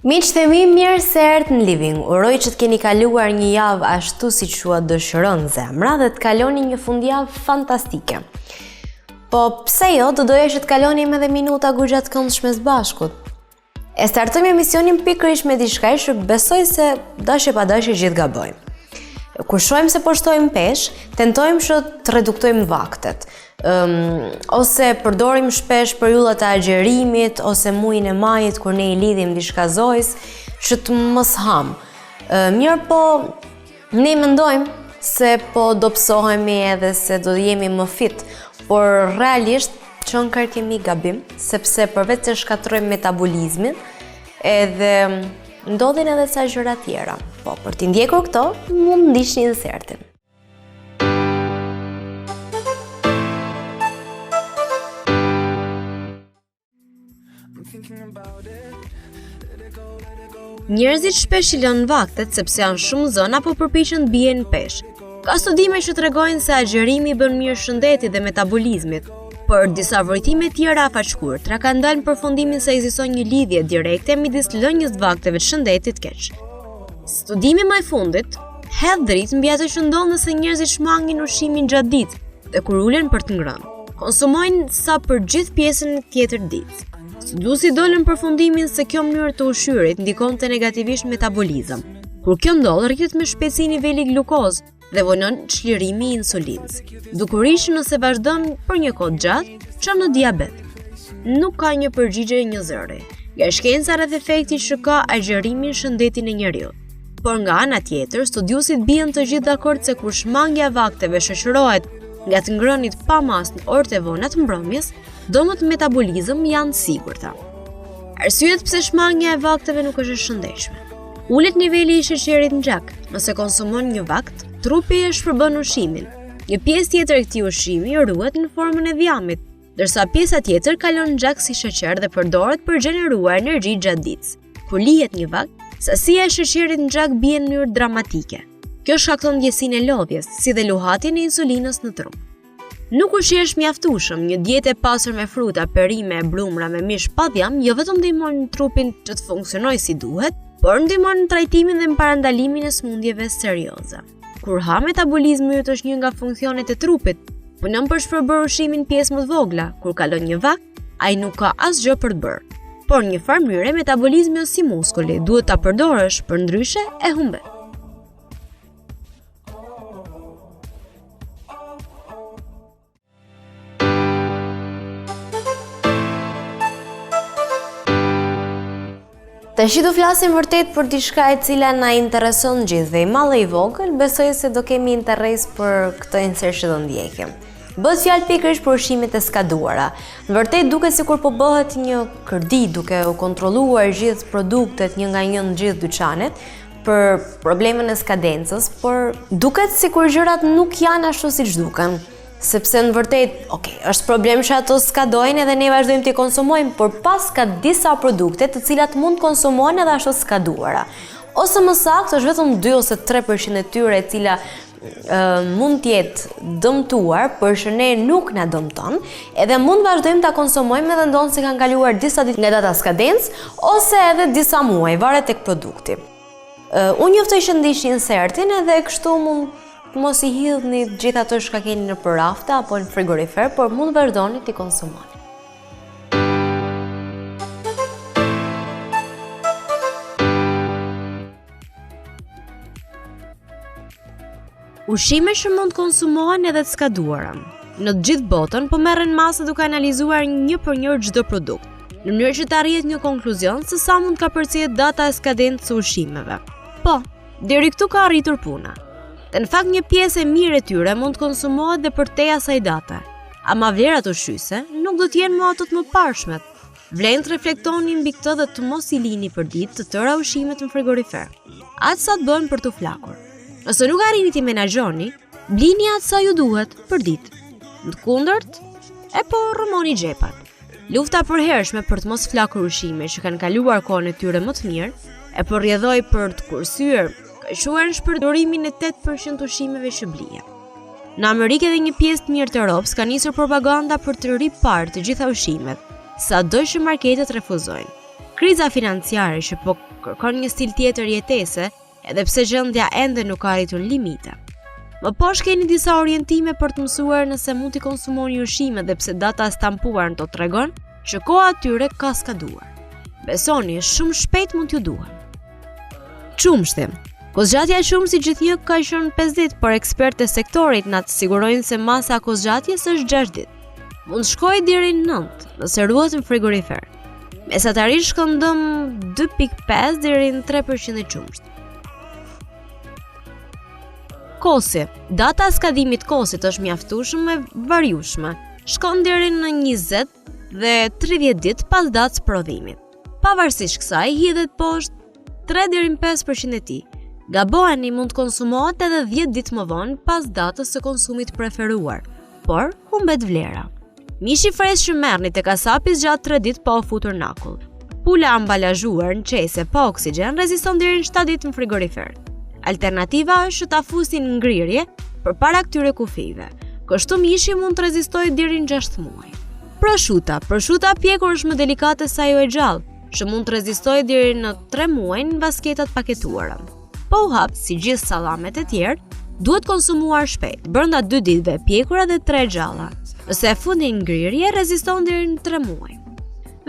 Miqtë e mi, mirë se erdhët në Living. Uroj që të keni kaluar një javë ashtu si që dëshiron zemra dhe të kaloni një fundjavë fantastike. Po pse jo, të doja që të kalonim edhe minuta goxha të këndshme së bashkut. E startojmë emisionin pikërisht me diçka që besoj se dashje pa dashje gjithë gabojmë. Kur shohim se po shtojmë peshë, tentojmë që të reduktojmë vaktet. Ose përdorim shpesh periudhat e agjerimit ose muajin e majit kur ne I lidhim diçka zojës që të mos ham. Mirë po, ne mendojmë se po do psohemi edhe se do jemi më fit, por realisht çon kemi gabim, sepse përveç se shkatrojmë metabolizmin, edhe ndodhin edhe ca gjëra tjera. Po, për t'i ndjekur këto, mund ndiqni insertin. Njerëzit shpesh I lënë vaktet sepse janë shumë zënë apo përpiqen të bien peshë. Ka studime që tregojnë se agjerimi bën mirë shëndetit dhe metabolizmit, por disa vërtime tjera afaqshkurtra kanë dalë në përfundimin se ekziston një lidhje direkte midis lënjes të vakteve të shëndetit keq. Studimi më I fundit hedh dritë mbi atë që ndodh nëse njerëzit shmangin ushqimin gjatë ditës dhe kur ulen për të ngrënë, konsumojnë sa për gjithë pjesën tjetër ditës. Studiuesi dolën në përfundimin se kjo mënyrë të ushqyerit ndikonte negativisht metabolizëm. Kur kjo ndodh, rritet me shpejtësi niveli glukozë dhe vonon çlirimi I insulinës. Dukurish nëse vazhdon për një kohë gjatë, çon në diabet. Nuk ka një përgjigje një zëri. Nga shkenca rreth efektit që ka agjerimi në shëndetin e njeriut. Por nga ana tjetër, studiuesit bien të gjithë dakord se kur shmangja e vakteve shoqërohet nga të ngrënit pa masë në orët e vona të mbrëmjes, domët metabolizëm janë të sigurta. Arsyet pse shmangja e vakteve nuk është e shëndetshme. Ulet niveli I sheqerit në gjak. Nëse konsumon një vakt, trupi e shpërbën ushqimin. Një pjesë tjetër e këtij ushqimi ruhet në formën e dhjamit, ndërsa pjesa tjetër kalon në gjak si sheqer dhe përdoret për gjeneruar energji gjatë ditës. Kur lihet një vakt, sasia e sheqerit në gjak bie në mënyrë dramatike. Kjo shkakton ndjesinë e lodhjes, si dhe luhatjen e insulinës në trup. Nuk ushqesh mjaftueshëm, një dietë e pasur me fruta, perime, brumra me mish pa dhjam, jo vetëm ndihmon trupin që të funksionojë si duhet, por ndihmon në trajtimin dhe në parandalimin e sëmundjeve serioze. Kur ha metabolizmi yt është një nga funksionet e trupit, punon për shpërbër ushqimin pjesë më të vogla, kur kalon një vakt, ai nuk ka asgjë për të bërë. Por në një farë mënyre metabolizmi është si muskuli, duhet ta përdorësh, përndryshe e humbet. Tashi do flasim vërtet për diçka e cila na intereson gjithë, I madh I vogël, besoj se do kemi interes për këtë insert që do ndjekim. Bëhet fjalë pikërisht për ushqimet e skaduara. Në vërtet duket sikur po bëhet një kërdi duke u kontrolluar gjithë produktet një nga një në gjithë dyqanet për problemin e skadencës, por duket sikur gjërat nuk janë ashtu siç duken. Sepse në vërtet, është problem që ato skadojnë edhe ne vazhdojmë t'i konsumojmë, por pas ka disa produkte të cilat mund konsumohen edhe ashtu skaduara. Ose më saktë është vetëm 2 ose 3% e tyre e cila mund t'jetë dëmtuar, por që ne nuk na dëmton, edhe mund vazhdojmë ta konsumojmë edhe ndonë se kanë kaluar disa ditë nga data skadencë, ose edhe disa muaj, varet tek produkti. Unë juftoj që ndiqni insertin edhe kështu mund mos I hidhni gjithë ato që keni në rafte apo në frigorifer, por mund vazhdoni t'i konsumoni. Ushqime që mund konsumohen edhe të skaduara. Në të gjithë botën po merren masa duke analizuar një për një çdo produkt, në mënyrë që të arrihet një konkluzion se sa mund ka përcjell data e skadencës së ushqimeve. Po, deri këtu ka arritur puna. Dhe në fakt një pjesë e mirë e tyre mund të konsumohet dhe për te asaj date, ama vlerat ushqyese nuk do t'jenë më ato të mëparshmet. Vlen të reflektoni mbi këtë dhe të mos I lini për ditë të tëra ushqimet në frigorifer. Atë sa të bën për të flakur. Nëse nuk arrini t'i menaxhoni, blini atë sa ju duhet për ditë. Në të kundërt, po rrëmoni xhepat. Lufta përhershme për të mos flakur ushqime që kanë kaluar kohën e tyre më të mirë, po rrjedhoi për të kursyer ka quajtur shpërdorimin e 8% ushqimeve që blien. Në Amerikë dhe një pjesë të mirë të Europës ka nisur propaganda për të ripar të gjitha ushqimet, sado që marketet refuzojnë. Kriza financiare që po kërkon një stil tjetër jetese, edhe pse gjendja ende nuk ka arritur limite. Më poshtë keni disa orientime për të mësuar nëse mund t'i konsumoni ushqime dhe pse data e stampuar në to tregon që koha atyre ka skaduar. Besoni, shumë shpejt mund t'ju duhen. Qumshti. Kozgjatja e qumshtit gjithnjë ka qenë 5 ditë, por ekspertë e sektorit na sigurojnë se masa e kozgjatjes është 6 ditë. Mund shkojë deri në 9 nëse ruhet në frigorifer. Mesatarisht shkëndëm 2.5 deri në 3% e qumshit. Kosi. Data e skadimit kosit është mjaftueshme e variueshme. Shkon deri në 20 dhe 30 ditë pas datës prodhimit. Pavarësisht kësaj, hidhet poshtë 3 deri në 5% e tij. Gaboheni mund të konsumohet edhe 10 ditë më vonë pas datës së konsumit preferuar, por humbet vlera. Mishi freskë që merrni tek kasapi zgjat 3 ditë pa u futur në akull. Pula ambalazhuar në qese pa oksigjen reziston deri në 7 ditë në frigorifer. Alternativa është që ta fusin në ngrirje përpara këtyre kufive. Kështu mishi mund të rezistojë deri në 6 muaj. Prosciuta pjekur është më delikate se ajo e gjallë, që mund të rezistojë deri në 3 muaj në basketat paketuara. Po u hap, si gjithë sallamet e tjerë, duhet konsumuar shpejt, brenda 2 ditëve pjekura dhe 3 gjalla. Nëse e funi në ngrirje, reziston deri në 3 muaj.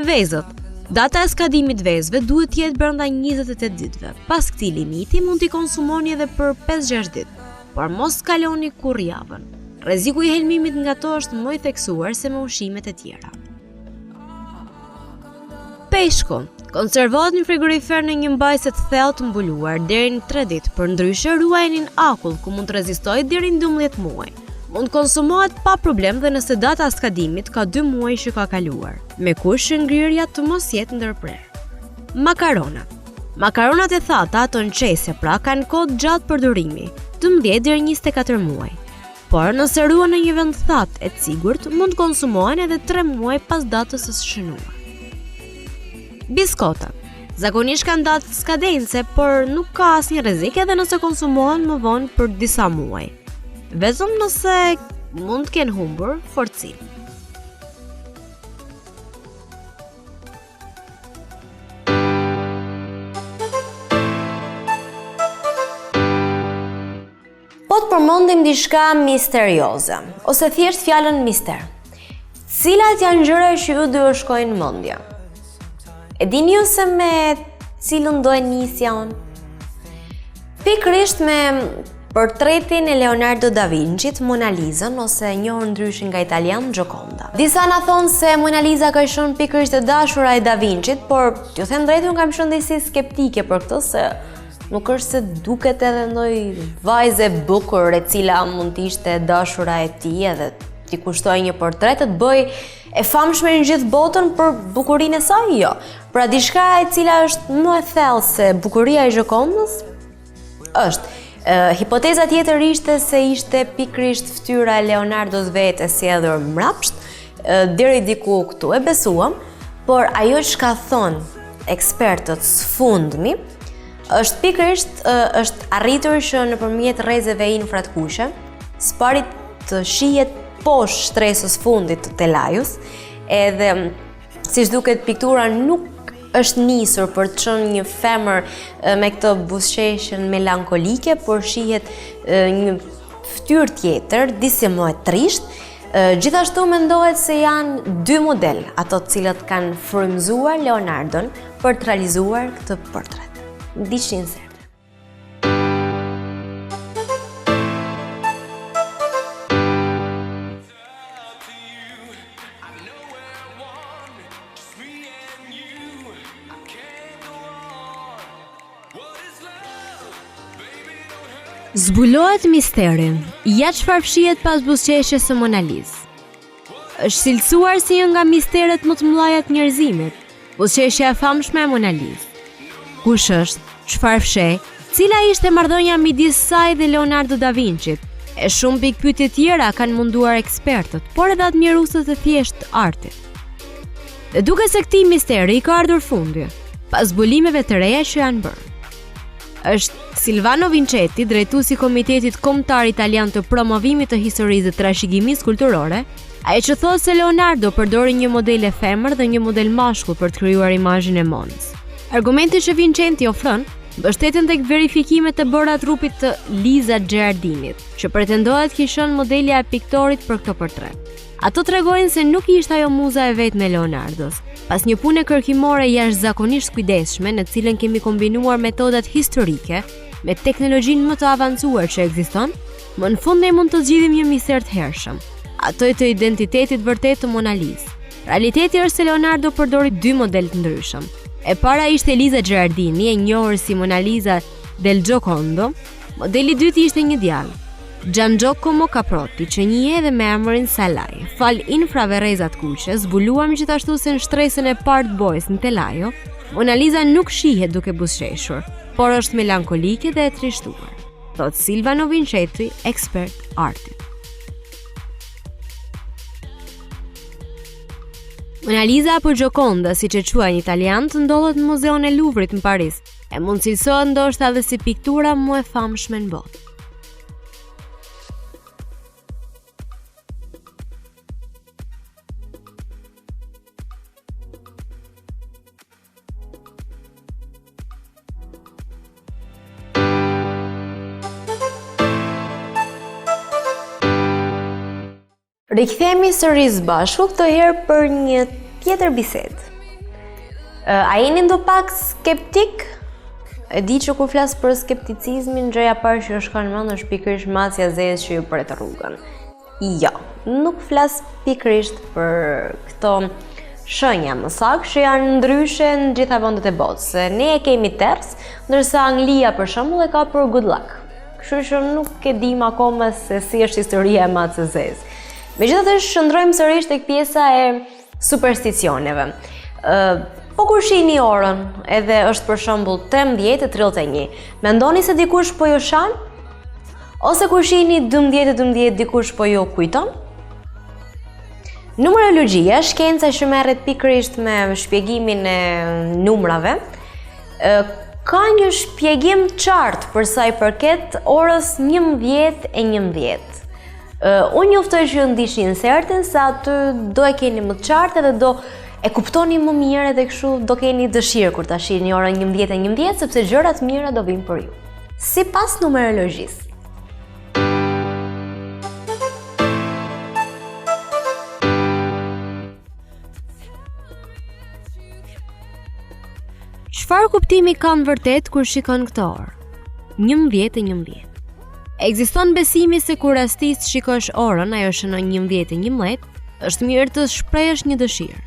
Vezët. Data e skadimit vezëve duhet të jetë brenda 28 ditëve. Pas këtij limiti mund t'i konsumoni edhe për 5-6 ditë, por mos kaloni kurrë javën. Rreziku i helmimit nga to është më i theksuar se me ushqimet e tjera. Peshku. Konservohet në frigorifer në një mbajtse të thellë të mbuluar deri në 3 ditë, përndryshe ruajeni në akull ku mund të rezistojë deri në 12 muaj. Mund konsumohet pa problem dhe nëse data e skadimit ka 2 muaj që ka kaluar, me kush që ngrirja të mos jetë ndërprerë. Makaronat. Makaronat e thata, ato në qese pra, kanë kohë gjatë përdorimi, 12 deri 24 muaj. Por nëse ruhen në një vend thatë e sigurt, mund konsumohen edhe 3 muaj pas datës së shënuar. Biskota. Zakonisht kanë datë skadence, por nuk ka asnjë rrezik edhe nëse konsumohen më vonë për disa muaj. Vetëm nëse mund të kenë humbur forcinë. Po të përmendim diçka misterioze, ose thjesht fjalën mister. Cilat janë gjërat që ju duhet shkojnë në mendje? E dini ju se me cilën do e nisja unë? Pikërisht me portretin e Leonardo da Vinci-t, Mona Lisën, ose njohur ndryshe nga italian Gioconda. Disa na thonë se Mona Lisa ka qenë pikërisht e dashura e da Vinci-t, por t'ju them drejtën, unë kam qenë disi skeptike për këtë, se nuk është se duket edhe ndonjë vajzë e bukur e cila mund të ishte dashura e tij edhe t'i kushtoj një portret të bëj e famshme në gjithë botën për bukurinë e saj, jo. Pra diçka e cila është më e thellë se bukuria e Giocondës është. Hipoteza tjetër ishte se ishte pikërisht fytyra e Leonardos vetes si edhur mrapsht, deri diku këtu e besuam, por ajo që ka thonë ekspertët sfundmi është pikërisht është arritur që nëpërmjet rrezeve infratkyshe, spari të shihet poshtë shtresës fundit të telajus, edhe siç duket piktura nuk është nisur për të qenë një femër me këtë buzëqeshjen melankolike, por shihet një fytyrë tjetër, disi më e trisht. Gjithashtu mendohet se janë 2 model, ato të cilët kanë frymëzuar Leonardon për të realizuar këtë portret. Ndiqni se zbulohet misterin, ja çfarë fshihet pas buzëqeshjes së Mona Lisë. Është cilësuar si një nga misteret më të mëdha të njerëzimit, buzëqeshja e famshme e Mona Lisë. Kush është, çfarë fsheh, cila ishte marrëdhënia midis saj dhe Leonardo da Vinci-t? E shumë pikë pyetje tjera kanë munduar ekspertët, por edhe admiruesët e thjeshtë artit. Dhe duke se këtij misteri i ka ardhur fundi, pas zbulimeve të reja që janë bërë. Është Silvano Vincetti, drejtuesi i Komitetit Kombëtar Italian të Promovimit të Historisë dhe Trashëgimisë Kulturore, Ai që thotë se Leonardo përdori një model e femër dhe një model mashkull për të krijuar imazhin e Monës. Argumenti që Vincenti ofron mbështeten tek verifikimet e bëra trupit të Liza Gerardinit, që pretendohet që qenë modelja e piktorit për këtë portret. Ato tregojnë se nuk ishte ajo muza e vetme e Leonardos. Pas një pune kërkimore jashtëzakonisht kujdesshme, në cilën kemi kombinuar metodat historike me teknologjinë më të avancuar që ekziston, më në fund ne mund të zgjidhim një mister të hershëm, ato të identitetit vërtet të Mona Lisa. Realiteti është se Leonardo përdori dy model të ndryshëm. E para ishte Liza Gerardini, e njohur si Mona Lisa del Giocondo. Modeli i dytë ishte një djalë, Giangiacomo Caprotti, që njihet edhe me emrin Salai. Fal infraverezat kuqe, zbuluam gjithashtu se në shtresën e Part Boys në Telajo, Mona Lisa nuk shihet duke buzëqeshur, por është melankolike dhe e trishtuar, thot Silvano Vincetti, ekspert arti. Mona Lisa apo Gioconda, siç e quajnë italianët, ndodhet në Muzeun e Louvrit në Paris, e mund cilësohet ndoshta edhe si piktura më e famshme në botë. Rikthehemi sërish bashku këtë herë për një tjetër bisedë. A jeni ndo pak skeptik? E di që kur flas për skepticizmin, gjëja parë që shkon në mend është pikërisht masja e zezë që ju pret rrugën. Jo, nuk flas pikërisht për këto shenja më saktë që janë ndryshe në gjitha vendet e botës. Ne e kemi ters, ndërsa Anglia për shembull e ka për good luck. Kështu që nuk e dim akoma se si është historia e masës së zezë. Megjithatë shndrojmë sërish tek pjesa e supersticioneve. Po kur shihni orën, edhe është për shembull 13:31, mendoni se dikush po ju shan? Ose kur shihni 12:12 dikush po ju kujton? Numerologjia, shkenca që merret pikërisht me shpjegimin e numrave, ka një shpjegim të qartë për sa i përket orës 11:11. Unë juftoj që ndishin sertën se aty do e keni më të qartë edhe do e kuptoni më mirë edhe kështu do keni dëshirë kur ta shihni orën 11:11 sepse gjërat mira do vinë për ju. Sipas numerologjisë. Çfarë kuptimi kanë vërtet kur shikon këtë orë? 11:11. Ekziston besimi se kur rastisht shikosh orën, ajo shënon 11:11, është mirë të shprehësh një dëshirë.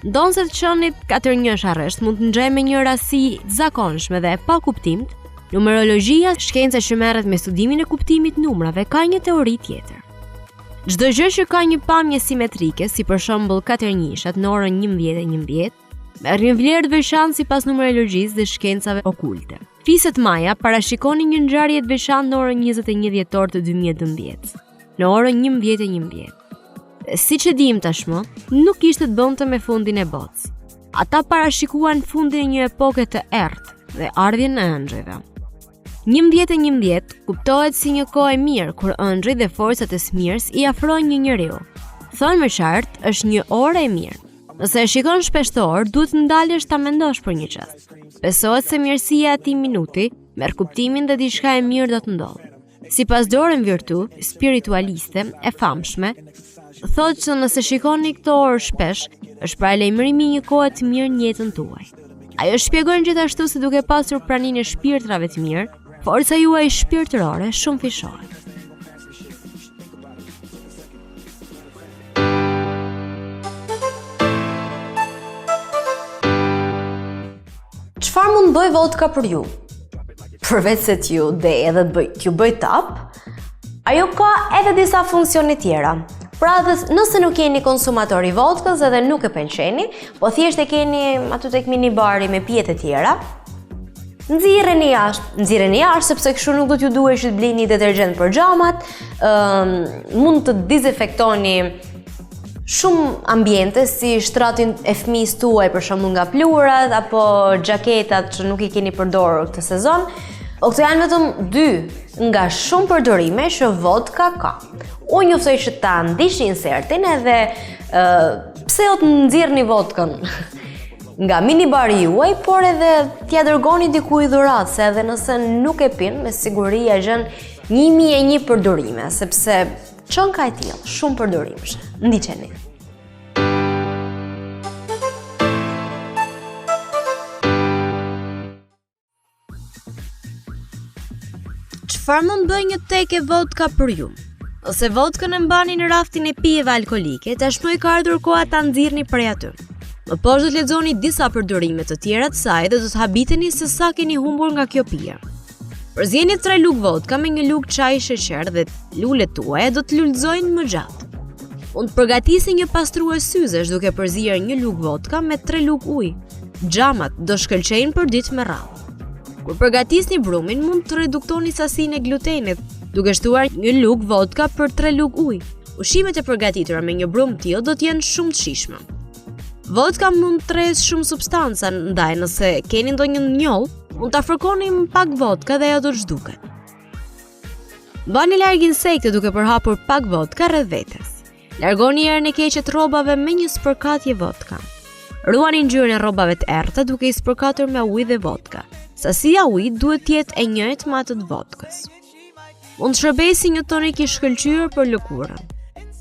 Ndonse të qenit 4-1 arresht mund të nxjerrë me një rasti të zakonshme dhe e pa kuptim, numerologjia, shkenca që merret me studimin e kuptimit numrave, ka një teori tjetër. Çdo gjë që ka një pamje simetrike, si për shembull 4-1 në orën 11:11, merr një vlerë të veçantë sipas numerologjisë dhe shkencave okulte. Fiset Maja parashikonin një ngjarje të veçantë në orën 21 dhjetor të 2012, në orën 11:11. Siç e dim tashmë, nuk kishte të bënte me fundin e botës. Ata parashikuan fundin e një epoke të errët dhe ardhjen e ëndrrave. 11:11 kuptohet si një kohë e mirë kur ëndrrit dhe forcat e smirës i afrojnë një njeriu. Thonë më qartë, është një orë e mirë. Nëse e shikon shpeshtor, duhet ndalesh ta mendosh për një çast. Besohet se mirësia e atij minuti merr kuptimin dhe diçka e mirë do të ndodhë. Sipas Doreen Virtue, spiritualiste e famshme, thotë se nëse shikoni këtë orë shpesh, është paralajmërimi një kohe të mirë në jetën tuaj. Ajo shpjegon gjithashtu se duke pasur praninë e shpirtrave të mirë, forca juaj shpirtërore shumë fishohet. Çfarë mund bëj vodka për ju? Përveç se t'ju dej edhe t'ju bëj tap, ajo ka edhe disa funksione tjera. Pra nëse nuk jeni konsumator i vodkës edhe nuk e pëlqeni, po thjesht e keni aty tek minibari me pije të tjera, nxirreni jashtë sepse kështu nuk do t'ju duhet që të blini detergjent për xhamat, mund të dezinfektoni shumë ambiente si shtratin e fëmijës tuaj për shembull nga pluhurat apo xhaketat që nuk i keni përdorur këtë sezon. Po këto janë vetëm 2 nga shumë përdorime që vodka ka. Unë njoftoj që ta ndiqni insertin edhe pse jo të nxirrni vodkën nga minibari juaj, por edhe t'ja dërgoni dikujt dhuratë, se edhe nëse nuk e pin, me siguri e gjen 1001 përdorime, sepse çon ka e tillë, shumë përdorimesh. Ndiqeni. Çfarë mund bëj një tek e vodka për ju? Ose vodkën e mbani në raftin e pijeve alkolike, tashmë ka ardhur koha ta nxirrni prej aty. Më poshtë do të lexoni disa përdorime të tjera të saj dhe do të habiteni se sa keni humbur nga kjo pije. Përzjeni 3 lugë vodka me 1 lugë çaj sheqer dhe lulet tuaja do të lulëzojnë më gjatë. Mund të përgatisni një pastrues syzesh duke përzier 1 lugë vodka me 3 lugë ujë. Xhamat do shkëlqejnë për ditë me radhë. Kur përgatisni brumin, mund të reduktoni sasinë e glutenit duke shtuar 1 lugë vodka për 3 lugë ujë. Ushqimet e përgatitura me një brum të tillë do të jenë shumë të shijshme. Vodka mund të tresë shumë substanca, ndaj nëse keni ndonjë njoll, mund ta fërkoni me pak vodka dhe ajo do të zhduket. Mbani larg insekte duke përhapur pak vodka rreth vetes. Largoni erën e keqe të rrobave me një spërkatje vodka. Ruani ngjyrën e rrobave të errta duke i spërkatur me ujë dhe vodka. Sasia ujit duhet të jetë e njëjtë me atë të vodkës. Mund të shërbejë një tonik i shkëlqyer për lëkurën.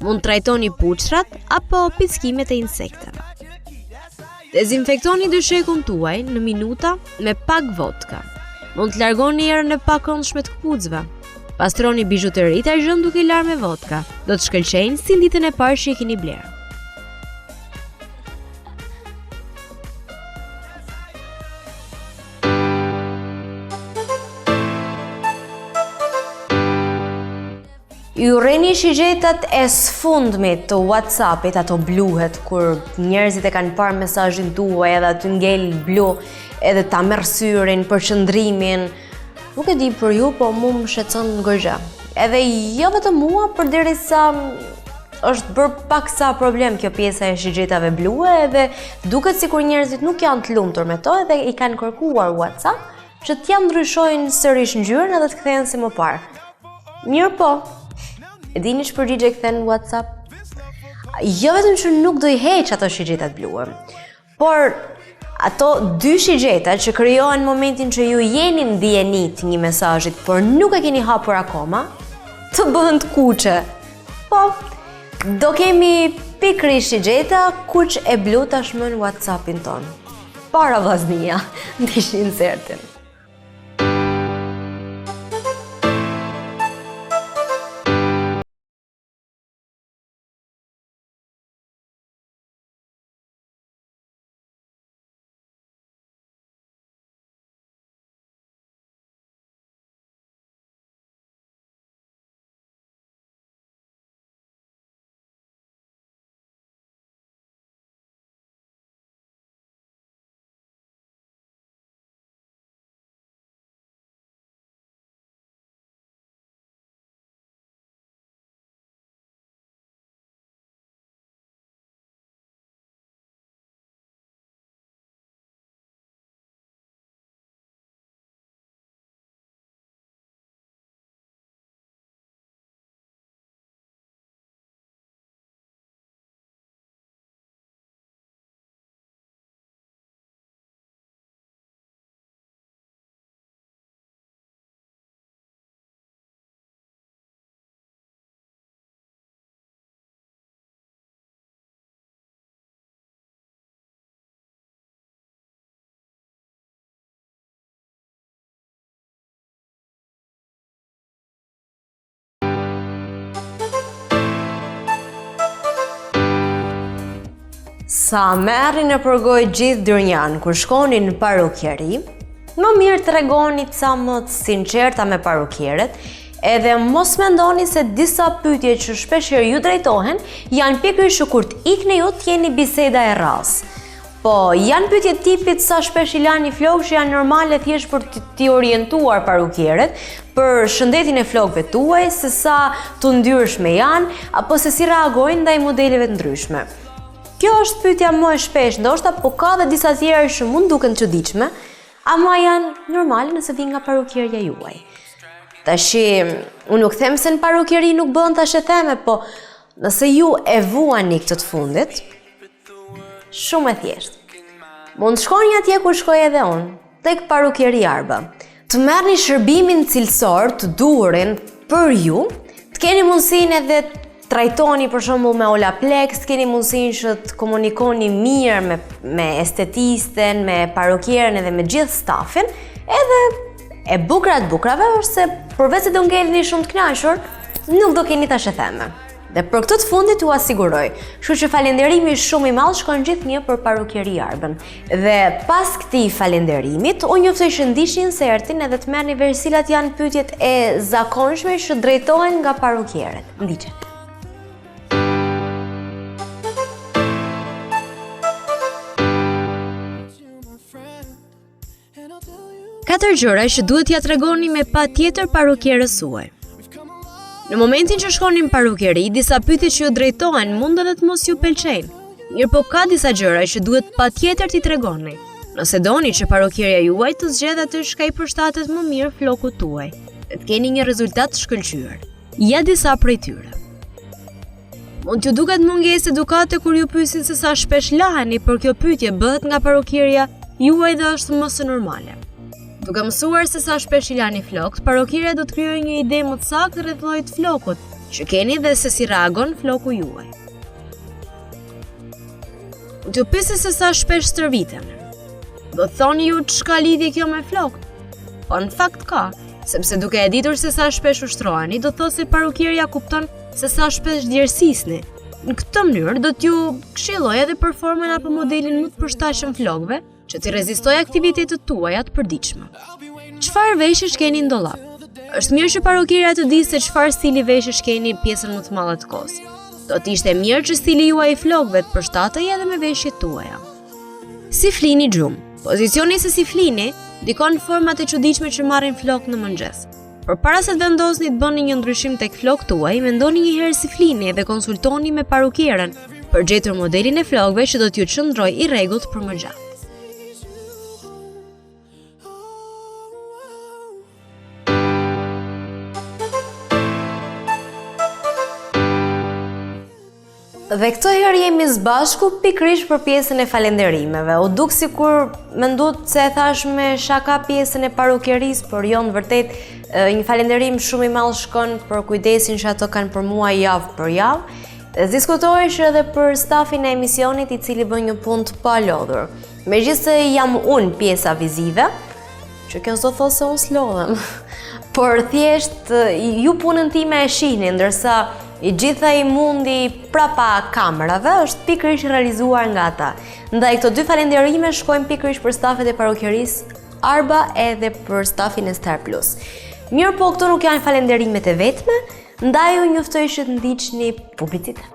Mund trajtoni puçrat apo pickimet e insekteve. Dezinfektoni dyshekun tuaj në minuta me pak vodka. Mund të largoni erën e pakëndshme të këpucëve. Pastroni bijuteritë argjend duke i larë me vodka. Do të shkëlqejnë si ditën e parë që i keni blerë. I urreni shigjetat e sfundmit të WhatsAppit, ato bluhet, kur njerëzit e kanë parë mesazhin tuaj edhe aty ngel blu, edhe ta merr syrin për qëndrimin. Nuk e di për ju, po mu më shqetëson goxha. Edhe jo vetëm mua, përderisa është bërë paksa problem kjo pjesa e shigjetave blue, edhe duket sikur njerëzit nuk janë të lumtur me to, edhe i kanë kërkuar WhatsApp që t'ja ndryshojnë sërish ngjyrën edhe të kthehen si më parë. Mirë po. E dini që përgjigje kthen WhatsApp? Jo vetëm që nuk do i heq ato shigjetat blue, por ato 2 shigjeta që krijohen në momentin që ju jeni në dijenit një mesazhit, por nuk e keni hapur akoma, të bëhen të kuqe. Po, do kemi pikërisht shigjeta kuq e blu tashmë në WhatsAppin ton. Para vllaznia, ndiqni insertin. Sa merrin në përgoj gjithë dërnjan kur shkonin në parukjeri, më mirë tregoni ca më të sinqerta me parukjeret, edhe mos mendoni se disa pyetje që shpeshherë ju drejtohen janë pikërisht kur të ikni ju të jeni biseda e rrallë. Po, janë pyetje tipit sa shpesh i lani flokë që janë normale thjesht për t'i orientuar parukjeret për shëndetin e flokëve tuaj, se sa të ndyrshme janë, apo se si reagojnë ndaj modeleve të ndryshme. Kjo është pyetja më e shpesh, ndoshta, po ka dhe disa tjera që mund duken çuditshme, ama janë normal nëse vin nga parukierja juaj. Tashi, unë nuk them se në parukjeri nuk bën tash e theme, po nëse ju e vuani këtë të fundit, shumë e thjeshtë. Mund të shkoni atje ku shkoj edhe unë, tek parukjeri Arba. Të merrni shërbimin cilësor të duhurin për ju, të keni mundësinë edhe trajtoni për shembull me Olaplex, keni mundësinë që të komunikoni mirë me estetisten, me parukierën edhe me gjithë stafin, edhe e bukra të bukrave është se përveç se do ngelni shumë të kënaqur, nuk do keni tash e theme. Dhe për këtë të fundit ju asiguroj, kështu që falenderimi shumë i madh shkon gjithnjë për Parukieri Arbën. Dhe pas këtij falenderimit, unë juftoj që ndiqni insertin edhe të merrni vesh cilat janë pyetjet e zakonshme që drejtohen nga parukierët. Ndiqet. 4 gjëra që duhet t'ia tregoni me patjetër parukierës suaj. Në momentin që shkonin në parukeri, disa pyetje që ju drejtohen mund edhe të mos ju pëlqejnë. Mirë po ka disa gjëra që duhet patjetër t'i tregoni. Nëse doni që parukierja juaj të zgjedhë atë që i përshtatet më mirë flokut tuaj, dhe të keni një rezultat të shkëlqyer. Ja disa prej tyre. Mund t'ju duket mungesë edukate kur ju pyesin se sa shpesh laheni, por kjo pyetje bëhet nga parukierja juaj dhe është më së normale. Duke mësuar se sa shpesh i lani flokët, parukierja do të krijojë një ide më të saktë rreth llojit të flokut që keni dhe se si reagon floku juaj. T'ju pyesi se sa shpesh stërviten. Do të thoni ju ç'ka lidhje kjo me flokët? Po në fakt ka, sepse duke e ditur se sa shpesh ushtroheni, do thotë se parukierja kupton se sa shpesh djersisni. Në këtë mënyrë do t'ju këshilloj edhe për formën apo modelin më të përshtatshëm flokëve, që t'i rezistoj aktivitetet tuaja të përditshme. Çfarë veshësh keni në dollap? Është mirë që parukierja të di se çfarë stili veshësh keni pjesën më të madhe të kohës. Do të ishte mirë që stili juaj i flokëve të përshtatej edhe me veshjet tuaja. Si flini gjumë? Pozicioni se si flini dikon format e çuditshme që marrin flok në mëngjes. Përpara se të vendosni të bëni një ndryshim tek flokët tuaj, mendoni një herë si flini dhe konsultoni me parukierën për gjetur modelin e flokëve që do t'ju qëndrojë i rregullt për më gjatë. Dhe këtë herë jemi së bashku pikërisht për pjesën e falenderimeve. U duk sikur mendut se e thash me shaka pjesën e parukierisë, por jo në vërtet një falenderim shumë i madh shkon për kujdesin që ato kanë për mua javë për javë. Dhe diskutohesh edhe për stafin e emisionit i cili bën një punë të palodhur. Megjithëse jam unë pjesa vizive, që kjo s'do thotë se unë s'lodhem, por thjesht ju punën time e shihni, ndërsa i gjitha i mundi prapa kamerave është pikërisht realizuar nga ata. Ndaj këto dy falenderime shkojnë pikërisht për stafet e parukierisë Arba edhe për stafin e Star Plus. Mirë po këto nuk janë falenderimet e vetme, ndaj ju njoftoj që të ndiqni publicitet.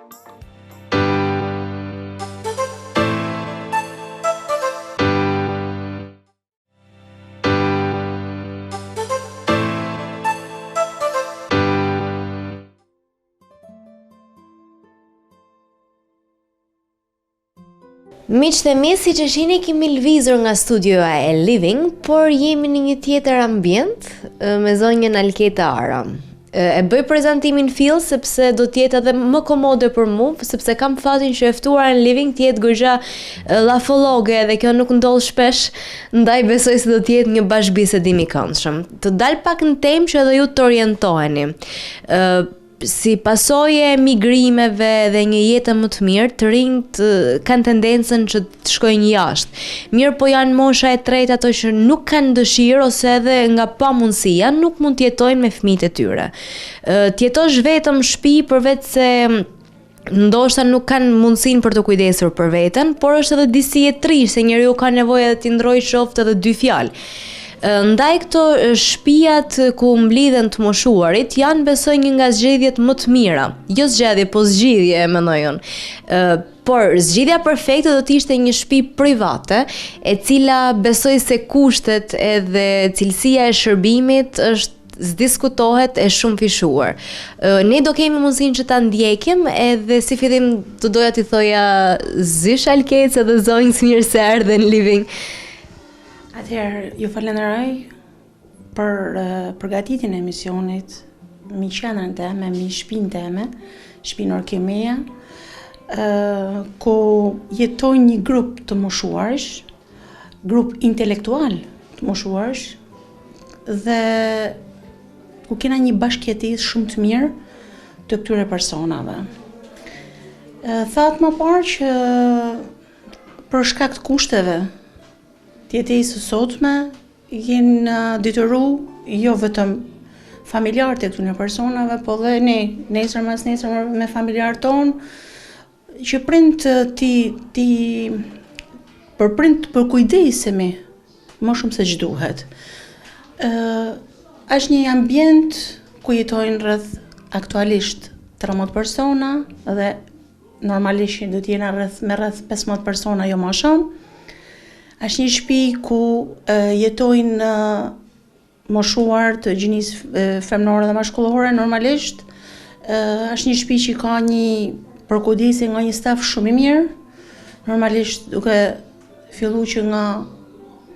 Miq dhe mi, siç e shihni kemi lvizur nga studioja e Living, por jemi në një tjetër ambient me zonjën Alketa Ara. E bëj prezantimin fill sepse do t'jetë edhe më komode për mu, sepse kam fatin që e ftuara në Living t'jetë goxha lafologe dhe kjo nuk ndodh shpesh, ndaj besoj se do t'jetë një bashkëbisedim i këndshëm. Të dal pak në temë që edhe ju të orientoheni. Si pasojë e migrimeve dhe një jetë më të mirë, të rinjt kanë tendencën që të shkojnë jashtë. Mirë po janë mosha e tretë ato që nuk kanë dëshirë ose edhe nga pamundësia nuk mund të jetojnë me fëmijët e tyre. Të jetosh vetëm në shtëpi përveç se ndoshta nuk kanë mundësinë për të kujdesur për veten, por është edhe disi e trisht se njeriu ka nevojë edhe t'i ndrojë qoftë edhe 2 fjalë. Ndaj këto shtëpiat ku mblidhen të moshuarit janë besoj një nga zgjedhjet më të mira. Jo zgjedhje, po zgjidhje e mendoj unë. Por zgjidhja perfekte do të ishte një shtëpi private, e cila besoj se kushtet edhe cilësia e shërbimit është s'diskutohet e shumë fishuar. Ne do kemi mundësinë që ta ndjekim, edhe si fillim të doja t'i thoja zysh Alkec edhe zonjës mirë se erdhe në Living. Atëherë, ju falenderoj për përgatitjen e emisionit, mi qendrën teme, mi shtëpinë teme, shtëpinë Orkimea, ku jetojnë një grup të moshuarsh, grup intelektual të moshuarsh, dhe ku kena një bashkëjetisë shumë të mirë të këtyre personave. Thatë më parë që për shkak të kushteve të jetesë së sotme jenë detyru jo vetëm familjarët e këtyre personave, po dhe ne, nesër mas nesër me familjarët tonë, që prind për prind për kujdesemi më shumë se ç'duhet. Është një ambient ku jetojnë rreth aktualisht 13 persona dhe normalisht do të jenë rreth 15 persona, jo më shumë. Është një shtëpi ku jetojnë moshuar të gjinisë femnore dhe mashkullore normalisht. Është një shtëpi që ka një përkujdesje nga një staf shumë i mirë, normalisht duke filluar që nga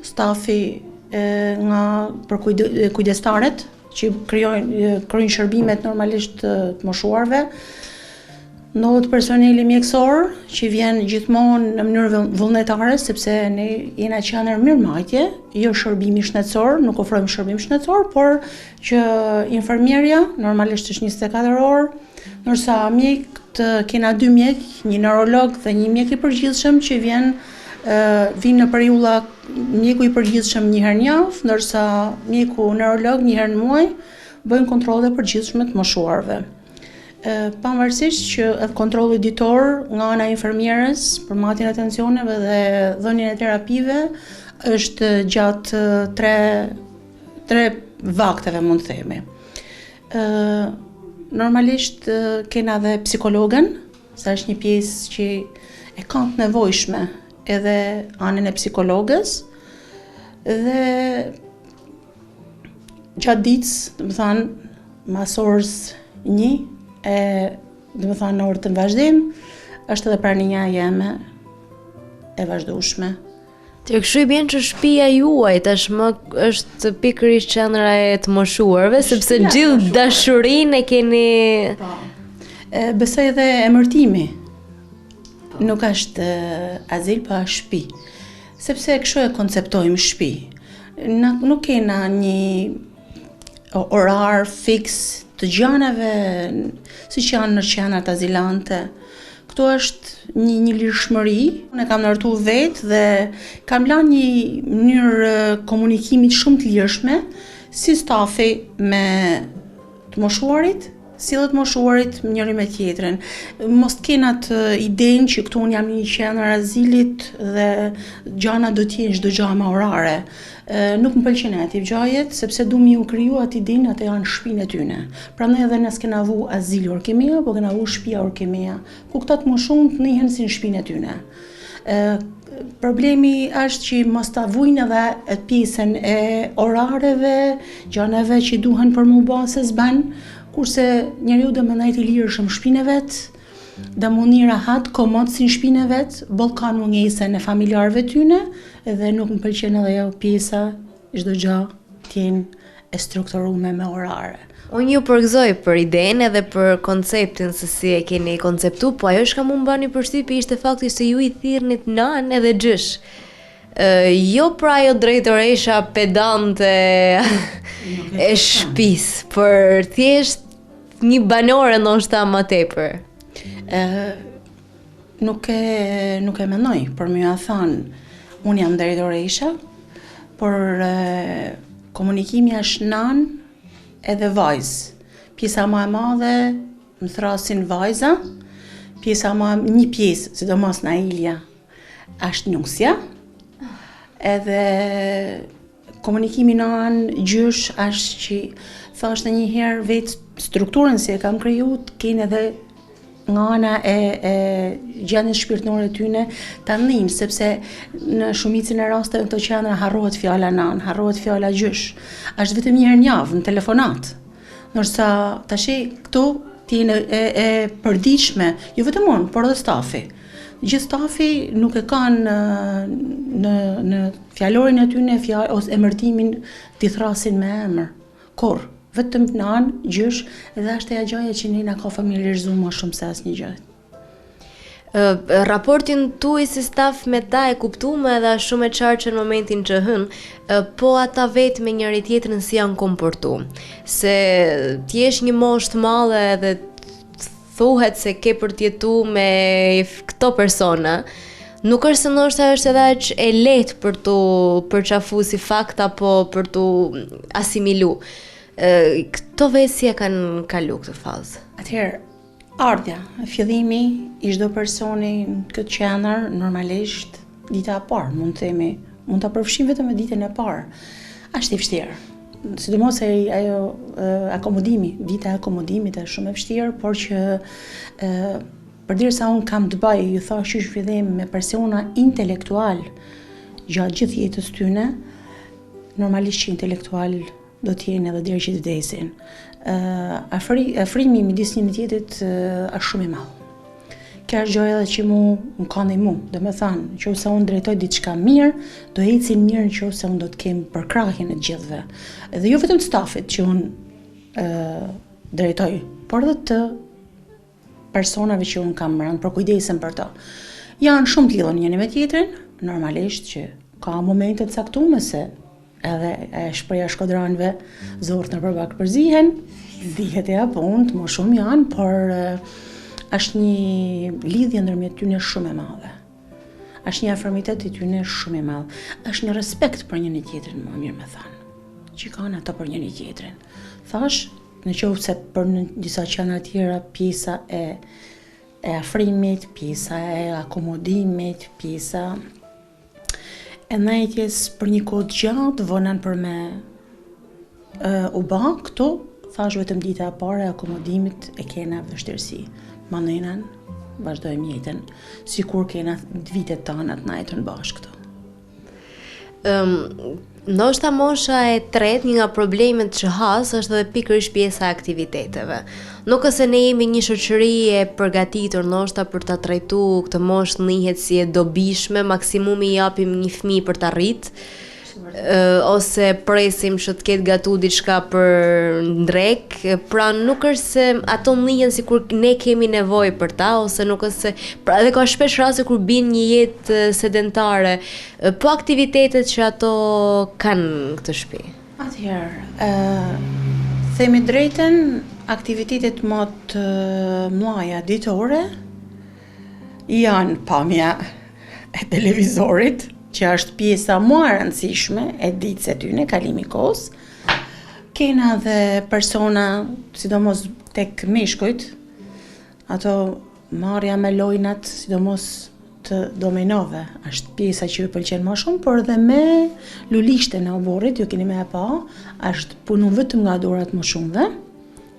stafi nga kujdestarët që kryejnë shërbimet normalisht të moshuarve, ndodhet personeli mjekësor që vjen gjithmonë në mënyrë vullnetare, sepse ne jena qendër mirëmbajtje, jo shërbimi shëndetësor, nuk ofrojmë shërbim shëndetësor, por që infermierja normalisht është 24 orë, ndërsa mjekët kena 2 mjek, një neurolog dhe një mjek i përgjithshëm që vinë në periudha, mjeku i përgjithshëm një herë në javë, ndërsa mjeku neurolog një herë në muaj bëjnë kontrollet e përgjithshme të moshuarve. Pavarësisht që edhe kontrolli ditor nga ana e infermierës për marrjen e atencioneve dhe dhënien e terapive është gjatë 3 vakteve, mund të themi. Normalisht kena dhe psikologën, sa është një pjesë që e ka të nevojshme edhe anën e psikologës, dhe gjatë ditës, domethënë mas orës 1, domethënë në orë të vazhdim, është edhe prania jeme e vazhdueshme. Të kështu i bjen që shtëpia juaj tashmë është pikërisht qendra e të moshuarve, sepse gjithë dashurinë e keni. Besoj edhe emërtimi nuk është azil, pa shtëpi. Sepse kështu e konceptojmë shtëpi. Nuk kena një orar fiks të gjanave siç janë në qendrat azilante. Këtu është një lirshmëri. Unë kam ndërtuar vetë dhe kam lënë një mënyrë komunikimit shumë të lirshme si stafi me të moshuarit, si dhe të moshuarit njëri me tjetrën. Mos kena të idenë që këtu unë jam një qendër azilit dhe gjana do të jenë çdo gjë me orare. Nuk më pëlqen aty gjajet, sepse du mi u kriju aty din, atë janë shtëpinë e tyne. Prandaj edhe ne s'kena vu azili Orkimea, po kena vu shtëpia Orkimea, ku këta të moshuar të njihen si në shtëpinë e tyne. Problemi është që mos ta vujnë edhe pjesën e orareve, gjaneve që duhen për mu bë se s'bën, kurse njeriu do mendoj të lirshëm shtëpinë e vet, dhe mundi rahat, komod si në shtëpinë e vet, boll kanë mungesën e familjarëve tyne, edhe nuk më pëlqen edhe ajo pjesa çdo gjë të jenë e strukturuar me orare. Unë ju përgëzoj për idenë edhe për konceptin se si e keni konceptu, po ajo që ka më bani përshtypje ishte fakti se ju i thirrnit nan edhe gjysh. Jo pra jo drejtoresha pedante e shtëpisë, për thjesht një banore ndoshta më tepër. Nuk e mendoj, për më ia thënë, unë jam drejtoresha, por komunikimi është nan edhe vajzë. Pjesa më e madhe më thrasin vajza, një pjesë, sidomos në Ilja, është nusja, edhe komunikimi në anë gjysh është që thashtë një herë vetë strukturën si e kam kriju, të kene edhe nga ana e gjendjes shpirtërore tyne ta ndin, sepse në shumicën e rasteve këto qendra harrohet fjala nan, harrohet fjala gjysh. Është vetëm një herë në javë në telefonat. Ndërsa tash këtu ti e përditshme, jo vetëm unë, por edhe stafi. Gjithë stafi nuk e kanë në fjalorin e tyre ose emërtimin t'i thrasin me emër. Kur, vetëm në anë gjysh, edhe është e gjaja që ne na ka familiarizuar më shumë se asnjë gjë. Raportin tuaj si staf me ta e kuptume edhe shumë e qartë që në momentin që hën, po ata vetë me njëri tjetrën si janë komportu. Se t'jesh një moshë të madhe edhe thuhet se ke për t'jetu me këto persona, nuk është se ndoshta është edhe aq e lehtë për t'u përqafu si fakt apo për t'u asimilu. Këto vetë si e kanë kalu këtë fazë? Atëherë, ardhja, fillimi i çdo personi në këtë qendër normalisht dita e parë, mund ta përfshim vetëm me ditën e parë. Është i vështirë. Sidomos ajo akomodimi, dita e akomodimit është shumë e vështirë, por që përderisa unë kam të bëj, ju thash që fillim me persona intelektual gjatë gjithë jetës tyne, normalisht që intelektual do t'jenë edhe deri që të vdesin. Afrimi midis njëri tjetrit është shumë i madh. Kjo është gjë edhe që më ka ndihmu, domethënë, nëse unë drejtoj diçka mirë, do ecin mirë nëse unë do të kem përkrahjen e të gjithëve. Dhe jo vetëm të stafit që unë drejtoj, por edhe të personave që unë kam rënë për kujdesem për to. Janë shumë të lidhur njëri me tjetrin, normalisht që ka momente të caktuara se edhe shpreha shkodranëve zorët në përbak përzihen, dihet e apunt, më shumë janë, por është një lidhje ndërmjet tyre shumë e madhe. Është një afërmitet i tyre shumë i madh. Është një respekt për njëri tjetrin, më mirë me thënë. Që kanë ato për njëri tjetrin. Thash, nëse për në disa qendra të tjera pjesa e afrimit, pjesa e akomodimit, pjesa e ndajtjes për një kohë gjatë vonan për me u bë këtu, thash vetëm dita e parë e akomodimit e kena vështirësi. Mandenan, vazhdojmë jetën, sikur kena vitet tona të njëjtën bashkë këtu. Ndoshta mosha e tretë, një nga problemet që has është edhe pikërisht pjesa e aktiviteteve. Nuk është se ne jemi një shoqëri e përgatitur ndoshta për ta trajtuar këtë moshë njihet si e dobishme, maksimumi i japim një fëmijë për ta rrit. Ose presim që të ketë gatu diçka për ndrek, pra nuk është se ato njihen sikur ne kemi nevojë për ta, ose nuk është se, pra edhe ka shpesh raste kur bin një jetë sedentare, po aktivitetet që ato kanë këtë shtëpi. Atëherë, themi drejtën, aktivitetet më të mëdha ditore janë pamja e televizorit, që është pjesa më e rëndësishme e ditës së tyre, kalimi i kohës. Kena dhe persona, sidomos tek meshkujt, ato marrja me lojnat, sidomos të dominove, është pjesa që ju pëlqen më shumë, por edhe me lulishten e oborrit, ju keni më pa, është punu vetëm nga dorat më shumëve,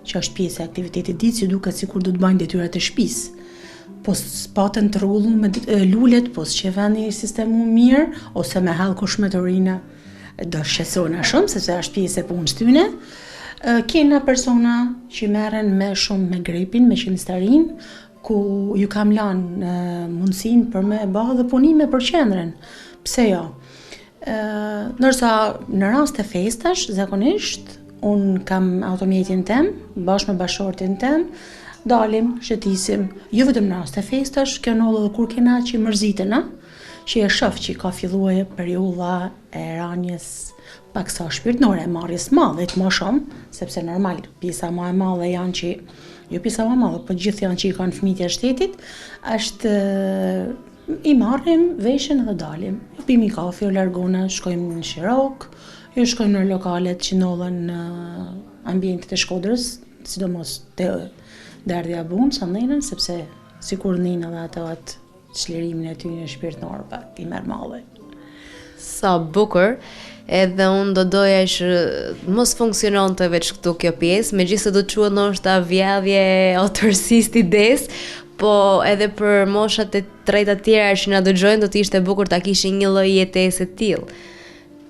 që është pjesa e aktivitetit ditës, ju duket sikur do të bëjnë detyrat e shtëpisë. Po s'patën të rrullu me lulet, po s'qe vendi sistemu mirë, ose me hallë kushmetorinë do shqetësona shumë, sepse është pjesë e punës tyne. Kena persona që merren me shumë me grepin, me qenë ku ju kam lanë mundësinë për me bë dhe punime për qendrën. Pse jo? Ndërsa në rast të festash, zakonisht, unë kam automjetin tem, bashkë me bashortin tem, dalim, shëtisim, jo vetëm në rast të festash, kjo në edhe kur kena që mërzitena, që e shoh që ka filluar periudha e ranjes pak sa shpirtnore, marrjes madhe të më shumë, sepse normal pjesa më e madhe janë që, jo pjesa më e madhe, po gjithë janë që i kanë fëmijët e shtetit, është i marrim veshën dhe dalim. Jo pimi kafe, jo largona, shkojmë në Shirok, jo shkojmë në lokalet që ndodhen në ambientet e Shkodrës, sidomos te Dardhja Bun, Sandinën, sepse sikur ninë edhe ato atë çlirimin e tyre shpirtnor pak i merr malli. Sa bukur, edhe unë do doja që mos funksiononte veç këtu kjo pjesë, megjithëse do të quhet ndoshta vjedhje autorësisë ides, po edhe për moshat e treta të tjera që na dëgjojnë do të ishte bukur ta kishin një lloj jetese të tillë.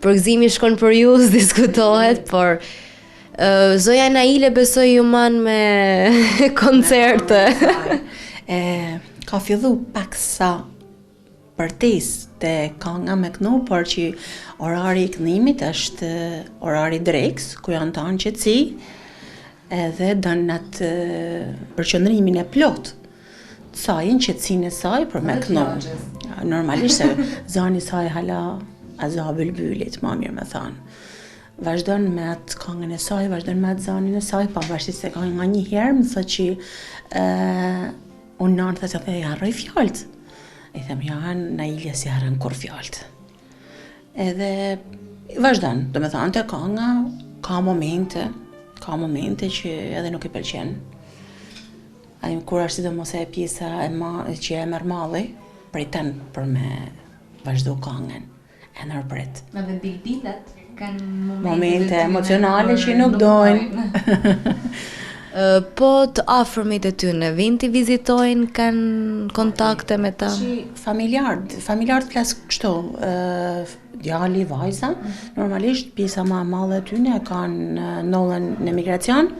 Përgëzimi shkon për ju, diskutohet, por Zoja Naile besoj ju man me koncerte. ka fillu paksa përtes të kanga me kënu, por që orari i kënimit është orari dreks, ku janë të anë qëtësi, edhe dënë atë përqëndrimin e plot, të sajin qëtësin e saj për me kënu. Normalisht se zani saj hala aza bylbylit, ma mirë me thanë. Vazhdon me atë kangën e saj, vazhdon me atë zanin e saj, pavarësisht se ka nga një herë, më thë që unë nanë thë që harroj fjallët. I them, na Ilja si harën kur fjallët. Edhe vazhdon, do me thanë të kanga, ka momente që edhe nuk i pëlqen. Kur është sidomos e pjesa që e merr malli, priten për me vazhdu kangën, e nërpret. Në dhe bilbilat kanë momente emocionale që nuk dojnë. Po të afërmit e tyne, vinë t'i vizitojnë, kanë kontakte me ta? Familjarët flas kështu, djali, vajza, normalisht pjesa ma madhe e tyne kanë nollën në emigracion,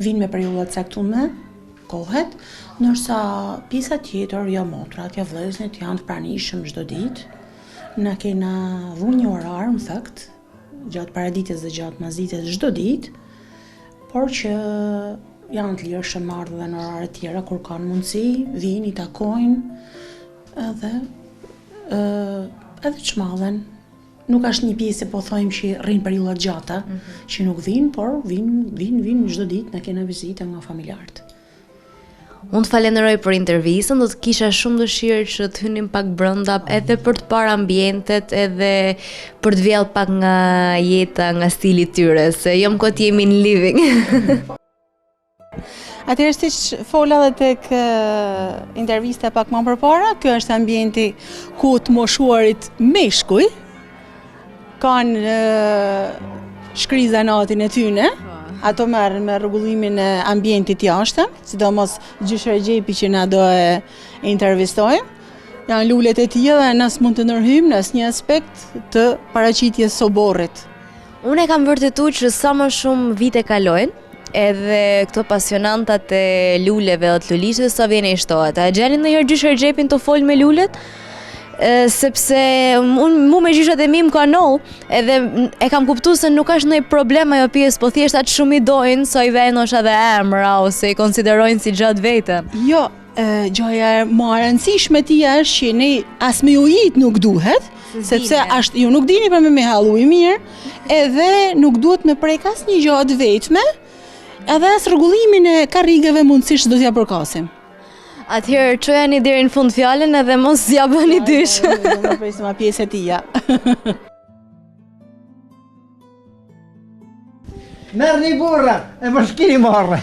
vinë me periudhat caktume, kohet, nërsa pjesa tjetër, jo motrat, jo vëllezërit janë të pranishëm çdo ditë. Na kena vu një orar, më thëkt, gjatë paradites dhe gjatë mazdites çdo ditë, por që janë të lirshëm marrë dhe në orare tjera kur kanë mundësi, vinë, i takojnë edhe çmallen. Nuk është një pjesë po thojmë që rrinë periudha gjata, që nuk vinë, por vinë çdo ditë, na kena vizita nga familjarët. Unë të falenderoj për intervistën, do të kisha shumë dëshirë që të hynim pak brenda edhe për të parë ambientet, edhe për të vjellë pak nga jeta, nga stili tyre, se jam kot jemi në living. Atëherë siç fola edhe tek intervista pak më përpara, ky është ambienti ku të moshuarit meshkuj kanë shkrizanatin e tyne. Ato merren me rregullimin e ambientit jashtëm, sidomos Gjysh Regjepi që na do e intervistojmë. Janë lulet e tij dhe nës mund të ndërhyjmë në asnjë aspekt të paraqitjes së oborrit. Unë e kam vërtetuar që sa më shumë vite kalojnë, edhe këto pasionantat e luleve dhe të lulishtes sa vjen e shtohet. A gjeni ndonjëherë Gjysh Regjepin të fol me lulet? Sepse mu me gjyshat e mi më ka noll, edhe e kam kuptu se nuk është ndonjë problem ajo pjesë, po thjesht atë shumë i dojnë, so i vejnë është edhe emra, ose i konsiderojnë si gjatë vetën. Jo, gjoja më e rëndësishme tia është që ne as me ujit nuk duhet, sepse ju nuk dini për me hallu i mirë, edhe nuk duhet me prek asnjë gjë të vetme, edhe as rregullimin e karrigeve mundësisht do t'ja përkasim. Atëherë çojani deri në fund fjalën edhe mos ja bëni dysh. Do më presim pjesë e tia. Merrni burra, e mos keni marrë.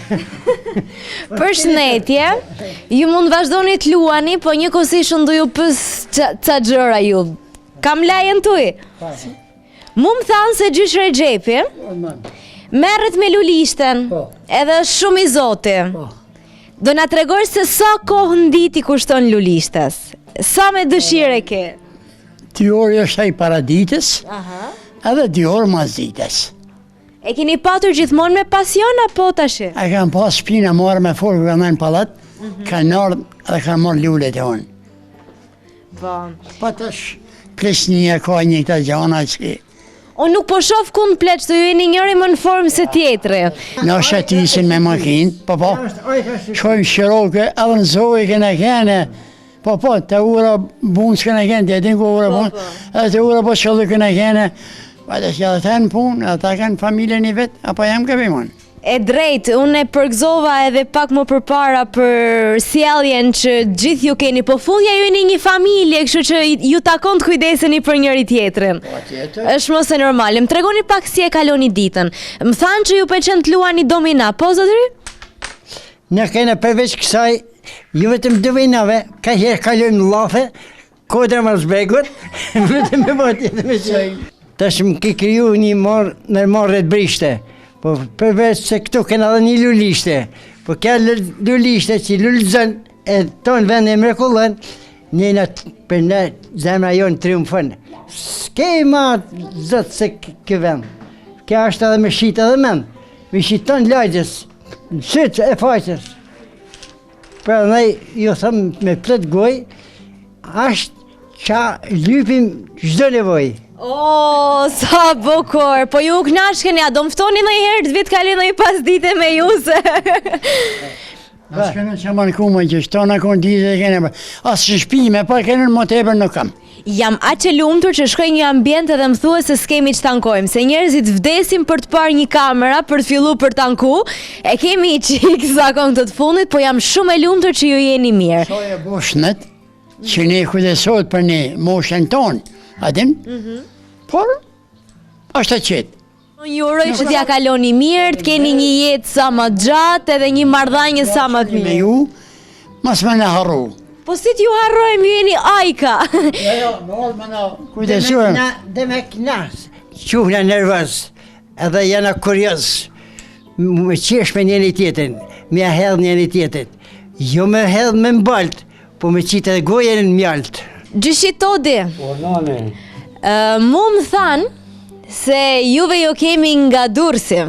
Përshëndetje, ju mund vazhdoni të luani, po njëkohësisht do ju pës ca gjëra ju. Kam lajën tuaj. Mu më thanë se Gjysh Regjepi merret me lulishten, edhe është shumë i zoti. Do na tregosh se sa kohë nditi kushton lulishtes? Sa me dëshire ke? 2 orë është ai paradites, edhe 2 orë mazdites. E keni patur gjithmonë me pasion apo tash? A kam pas shpina marrë me folë nga në pallat, kanë ardhur dhe kanë marrë lulet e unë. Po tash plesnia ka një këta gjana që Unë nuk po shoh kund pleq, të ju jeni njëri më në formë se tjetri. në shatisin me makinë, po, shojmë shiroke, edhe në zove këna kene, po, të ura bunës këna kene, të jetin ku ura bunës, edhe të ura po qëllë këna kene, pa të që edhe të në punë, edhe ta kanë familjen i vetë, apo jam këpi mund. E drejt, unë e përgëzova edhe pak më përpara për sjelljen që gjithë ju keni, po fullja ju jeni një familje, kështu që ju takon të kujdeseni për njëri tjetrin. Është mos e normal. Më tregoni pak si e kaloni ditën. Më thanë që ju pëlqen të luani domina, po zotëri? Ne kena përveç kësaj, ju vetëm dominave, ka herë kalojmë llafe, kodra më zbegur, vetëm me botë me çaj. Tash më ke kriju një marrë të brishte. Po përveç se këtu kena dhe një lulishte, po kja lulishte që lullëzën e tonë vend e mrekullën, njëna për ne zemra jonë triumfën. S'kej ma zëtë se kë vend. Kja është edhe me shqitë edhe men, me shqitë tonë lajgjës, në sytë e faqës. Pra ndaj, ju thëmë me plët goj, ashtë qa lypim çdo nevoj. O, sa bukur, po ju knashkeni, a do mftoni në herë të vitë kalin në i pas dite me ju se... Asë kënë që më në kumë që shtona konë dizë e kene, asë që shpime, pa kënë në më tepër në kam. Jam aq e lumtur që shkoj një ambient edhe më thua se s'kemi që tankojmë, se njerëzit vdesin për të parë një kamera, për të fillu për tanku, e kemi qik zakon të fundit, po jam shumë e lumtur që ju jeni mirë. Shoj e boshnet, që ne kujdesot për ne moshën tonë, adim? Por, është të qetë. Ju uroj që t'ja kaloni mirë, të keni një jetë sa më gjatë edhe një marrëdhënie sa më të Me mirë. ju, mas me në harru. Po si t'ju harrojmë, ju jeni ajka. Jo, me në kujdesojmë. Dhe me knas, quhna nervës, edhe jana kurios, me qesh me njëri tjetën, me hedh njëri tjetën. Jo me hedh me mbalt, po me qitë edhe gojen në mjalt. Gjyshitodi, mu më thanë se juve jo kemi nga Durrësi.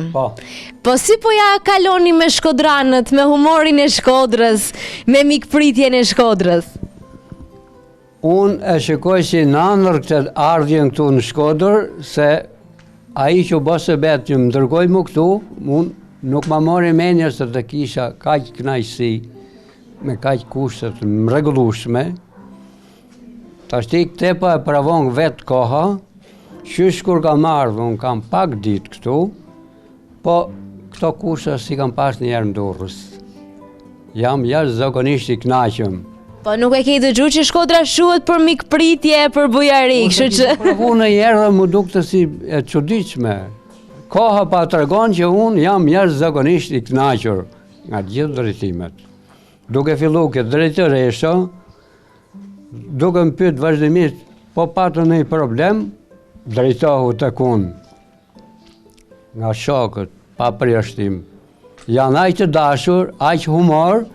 Po si po ja kaloni me shkodranët, me humorin e Shkodrës, me mikpritjen e Shkodrës? Unë e shikoj si nanër këtë ardhjen këtu në Shkodër, se a i që bësë betë që më ndërgoj mu këtu, unë nuk ma mori menja se të kisha kaq knajsi, me kaq kushtet më rregullueshme. Tashti këte pa e pravon vetë koha, qysh kur ka marrë, unë kam pak ditë këtu, po këto kushtet si kam pas një herë në Durrës. Jam jashtëzakonisht i kënaqëm. Po nuk e ke dëgjuar që Shkodra shuhet për mikpritje, për bujari, kështu që... Provu në herë dhe më duk të si e çuditshme. Koha pa tregon që unë jam jashtëzakonisht i kënaqur nga gjithë drejtimet. Duke fillu këtë drejtëresha, duke më pyet vazhdimisht, po patë një problem, drejtohu tek unë. Nga shokët, pa përjashtim. Janë aq të dashur, aq humor,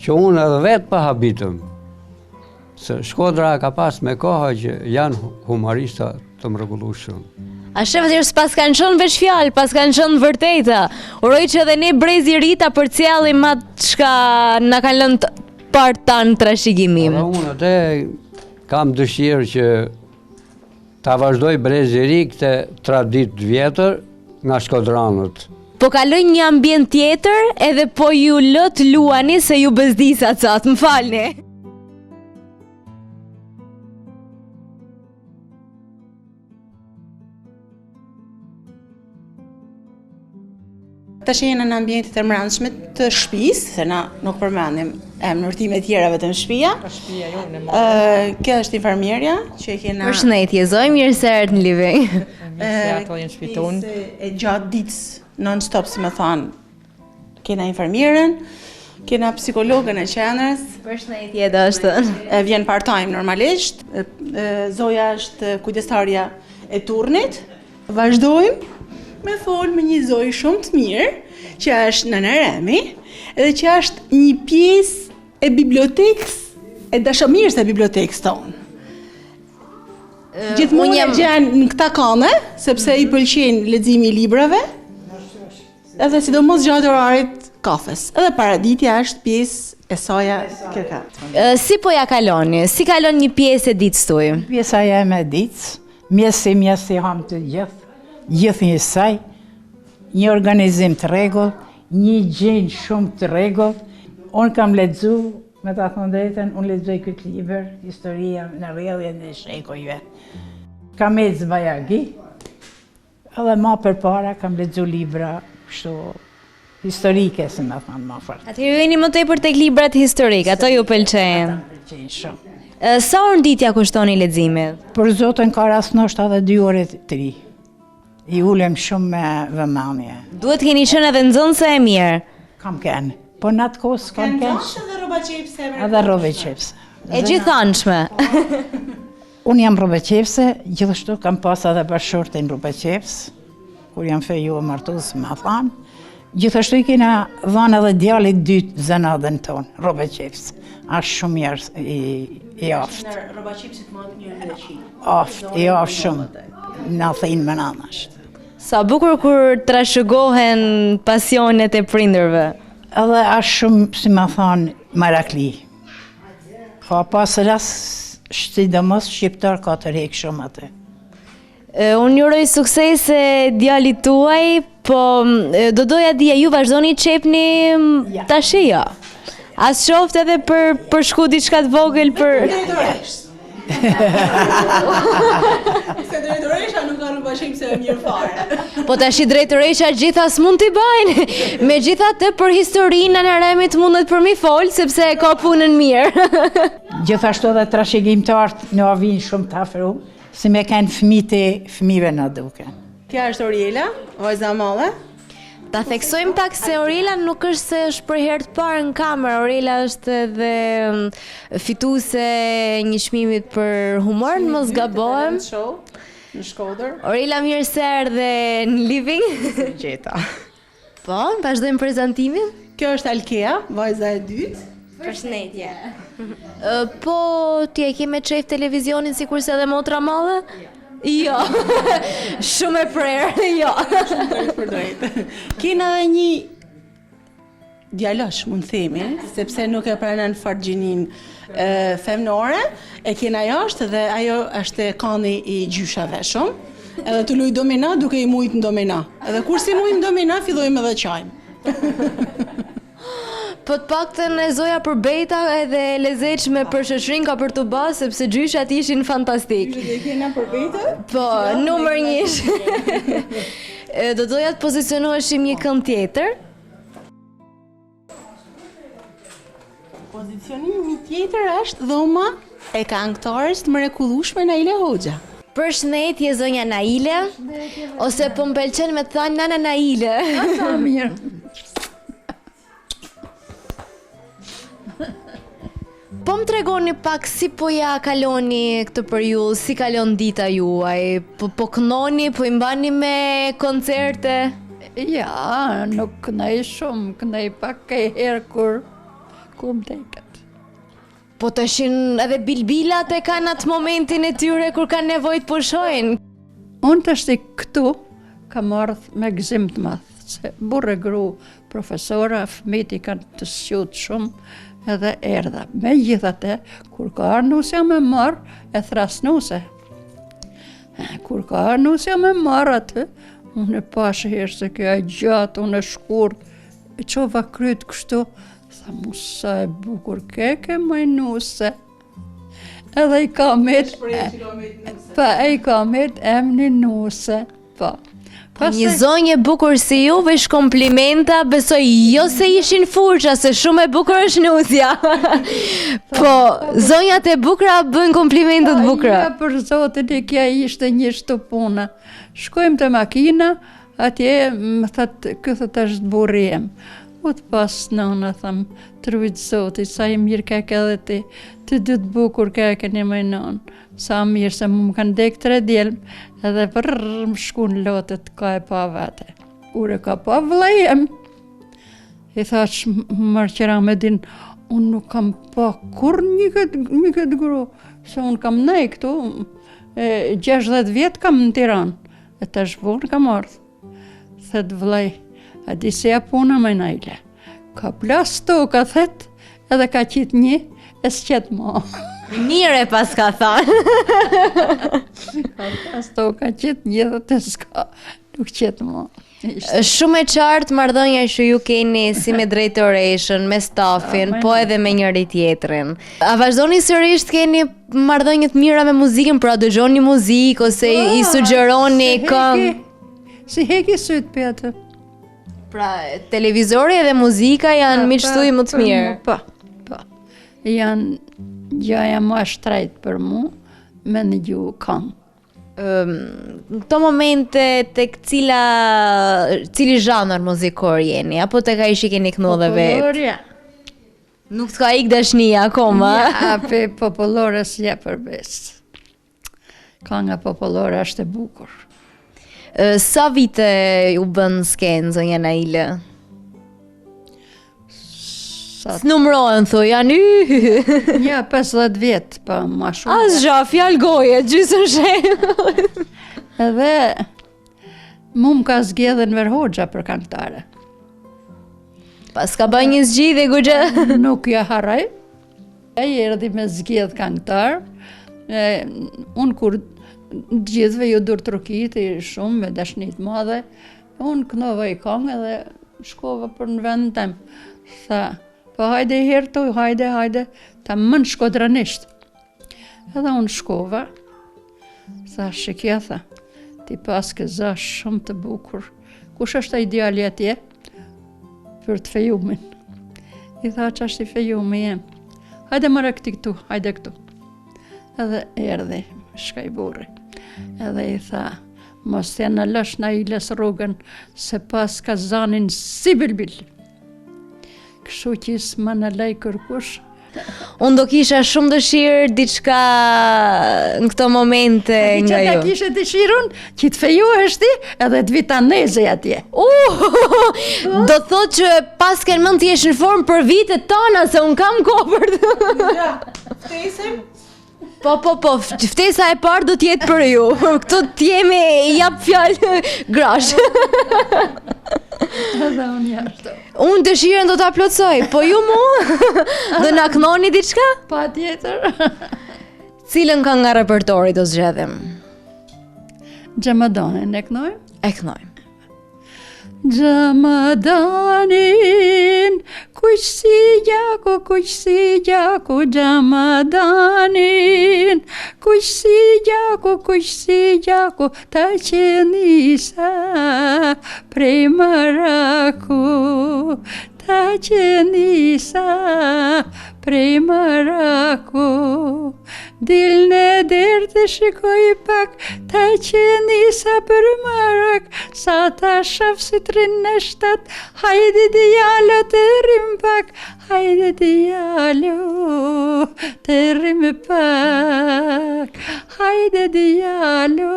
që unë edhe vetë pa habitëm. Se Shkodra ka pas me koha që janë humorista të mrekullueshëm. A shef që s'pas kanë qënë veç fjalë, pas kanë qënë vërteta. Uroj që edhe ne brezi rita për cjallim atë shka na kanë lënë të partë tanë trashëgimim. Edhe unë atë kam dëshirë që ta vazhdoj brezi ri këtë traditë vjetër nga shkodranët. Po kaloj një ambient tjetër edhe po ju lët luani se ju bezdisa catë, më falni. Tash jena në ambientit e mbrëmshme të shtëpisë, se na nuk përmendim emërtime tjera vetëm shtëpia. Shtëpia jonë e Kjo është infermierja që e kena Përshëndetje, zoj, mirë se erdhët në living. se ato jenë shpiton. e gjatë ditës non-stop, si më thanë. Kena infermierën, kena psikologën e qendrës, Përshëndetje, dashtën. vjen part-time normalisht. Zoja është kujdestarja e turnit. Vazhdojmë me fol me një zoj shumë të mirë, që është Nana Remi, edhe që është një pjesë e bibliotekës, e dashamirës e bibliotekës tonë. Gjithmonë e gjen në këta kane, sepse i pëlqen leximi i librave, edhe sidomos gjatë orarit kafes. Edhe paraditja është pjesë e saja kërka. Si po ja kaloni? Si kalon një pjesë e ditës tuaj? Pjesa jeme e ditës, mjesi ham të gjithë një saj, një organizim të rregull, një gjendje shumë të rregull. Unë kam lexu, me ta thënë drejtën, unë lexoj këtë libër, historia në rrjedhjen e shekujve. Kam ecë Bajagi, edhe ma përpara kam lexu libra kështu historike, se me thënë ma fort. Atëherë ju jeni më tepër tek librat historik, ato ju pëlqejnë. Pëlqejnë shumë. Sa orë në ditë ja kushtoni leximit? Për zotën ka rastënosht edhe 2 orë të ri. I ulem shumë me vëmendje. Duhet keni qenë edhe nxënëse e mirë. Kam kenë, po në atë kohë s'kam kenë. Edhe rroba qepse. Edhe rrobe qepse. E gjithanshme. Unë jam rrobe qepse, gjithashtu kam pas edhe bashkëshortin rrobe qepse, kur jam feju e martues më thanë. Gjithashtu i kena dhënë edhe djalit dytë zënadën tonë, rrobe qepse. Ashtë shumë mirë i aftë. Rroba qepsit më të mirë në Shqipëri. Aftë, i aftë shumë. Në thejnë më nanashtë. Sa bukur kur trashëgohen pasionet e prindërve. Edhe ashtë shumë, si më thonë, Marakli. Ka pas rast sidomos shqiptar ka të rek shumë atë. Unë juroj suksese djalit tuaj, po do doja dija, ju vazhdoni qepni tashi jo. As qoftë edhe për shku diçka të vogël për... Se drejtoresha nuk ka rrëbashim se e mirë fare. Po tashi drejtoresha gjitha s'mund t'i bajnë. Megjithatë për historinë Anaremit mundet për mi fol, sepse e ka punën mirë. Gjithashtu edhe trashëgimtarët në avin shumë të afru, si me kanë fëmijëve në duke. Kja është Oriela, vajza e madhe. Ta theksojmë pak se Oriela nuk është se është për herë të parë në kamerë. Oriela është edhe fituese një çmimit për humor, mos gabohem. Në Shkodër. Oriela mirë se erdhe në living. Gjeta. Po, vazhdojmë prezantimin. Kjo është Alkea, vajza e dytë. Përshëndetje. Po, ti e ke me qef televizionin sikurse edhe motra madhe? Jo. Shumë e prerë, jo. Për drejtë. Kena edhe një djalosh, mund themi, sepse nuk e pranon fargjinin femnore, e kena jashtë dhe ajo është kani i gjyshave shumë, edhe të luj domina duke i mujt në domina. Edhe kur si mujt në domina, fillojmë edhe qajmë. Po të paktën e zoja për bejta edhe lezetshme për shoqërinë ka për të bërë, sepse gjyshat ishin fantastik. Dhe kena për bejtë? Po, numër 1. Do doja të pozicionoheshim një kënd tjetër. Pozicionimi tjetër është dhoma e këngëtares të mrekullueshme Naile Hoxha. Përshëndetje zonja Naile, ose po më pëlqen me të thënë nana Naile. Sa mirë. Po më tregoni pak si po ja kaloni këtë periudhë, si kalon dita juaj, po kënoni, po i mbani me koncerte? Ja, nuk kënej shumë, kënej pak e herë kur më teket. Po të shin edhe bilbilat e kanë atë momentin e tyre kur kanë nevojë të pushojnë. Unë të shti këtu, kam ardhë me gëzim të madhë, se burë gru profesora, fëmijët i kanë të sjutë shumë, edhe erdha. Me gjithate, kur ka arnusja me marë, e thrasnuse. Kur ka arnusja me marë atë, unë e pashë herë se kjo e gjatë, unë e shkur, e qova krytë kështu, tha musa e bukur keke majnuse. Edhe i ka met, i ka met emni nuse, pa. Një zonjë e bukur si ju, vesh komplimenta, besoj jo se ishin furqa, se shumë e bukur është nusja. Po, zonjat e bukra bën komplimentet bukra. Ja, për zotin e kja ishte një shtupuna. Shkojmë të makina, atje më thëtë, këthët është buriem. U të pas nëna, thëmë, trujtë zotit, sa i mirë keke edhe ti, të dytë bukur keke një më nënë. Sa mirë se më kanë dek 3 djelmë, edhe vërrë më shku në lotët ka e pa vete. Ure ka pa vlejem. I thash mërë qëra me din, unë nuk kam pa kur një këtë gru, se unë kam nej këtu, 60 vjetë kam në Tiranë, e të shbunë kam ardhë. Thet vlej, a di se ja puna me Naile. Ka plas to, ka thet, edhe ka qitë një, e s'qetë ma. Mire pas ka thënë. Ka plas to, ka qitë një dhe të s'ka, nuk qetë ma. Shumë e qartë marrëdhënia që ju keni si me drejtoreshën, me stafin, po edhe me njëri tjetrin. A vazhdoni sërish të keni marrëdhënie të mira me muzikën, pra dëgjoni muzikë ose i sugjeroni këngë? Si heki sytë për atë. Pra, televizori edhe muzika janë miqësuj më të mirë. Po. Janë gjaja më shtrejt për mu, me në gju këngë. Në këto momente tek cili zhanër muzikor jeni, apo tek ai që keni kënu dhe vetë? Popullorja. Nuk të ka ik dashnia akoma? Ja, pe popullore s'ja përbes. Kënga popullore është e bukur. Sa vite u bën skenë, zonja Naile? S'numrohen, thuj, janë Ja, 50 vjetë, pa ma shumë. As zha, fjallë goje, gjysën shemë. Edhe mu më ka zgjedhen Ver Hoxha për këngëtare. Pas ka bën një zgjidhje goxha. Nuk ja haraj. Ai erdhi me zgjedh këngëtar. Unë kur gjithve ju dur trokiti shumë me dashni të madhe, unë kënova i këngë dhe shkova për në vend tem. Tha, po hajde i herë tu, hajde, ta mën shkodranisht. Edhe unë shkova, tha, shikja, tha, ti pas ke za shumë të bukur. Kush është ai djali atje? Për të fejumin. I tha, që është i fejumi jem? Hajde mëra këtu, hajde këtu. Edhe erdhi, shkaj burri. Edhe i tha, mos të në lësh në iles rrugën, se pas ka zanin si bilbil. Kështu që s'ma në lej kërkush. Unë do kisha shumë dëshirë diçka në këto momente nga Që ju. ta kishe dëshirun, që të fejuhesh ti, edhe të vitaneze atje. Do thot që pas ke mend të jesh në formë për vitet tona, se unë kam kohë për të. Ftesem? Po, ftesa e parë do t'jetë për ju. Këtu t'jemi jap fjalë grash. Edhe unë jashtë. Unë dëshirën do t'a plotsoj, po ju mu do na knoni diçka? Pa tjetër. Cilën ka nga repertori do zgjedhim? Gjamadonin e knojmë? E knojmë. Gjamadanin, kuq si gjako, gjamadanin, kuq si gjako, ta që nisa prej maraku, ta që nisa prej maraku. Dil në derë të shikoj pak, ta që nisa për marak, sa ta shaf si trin në shtat, hajde djalo të rrim pak, hajde djalo të rrim pak, hajde djalo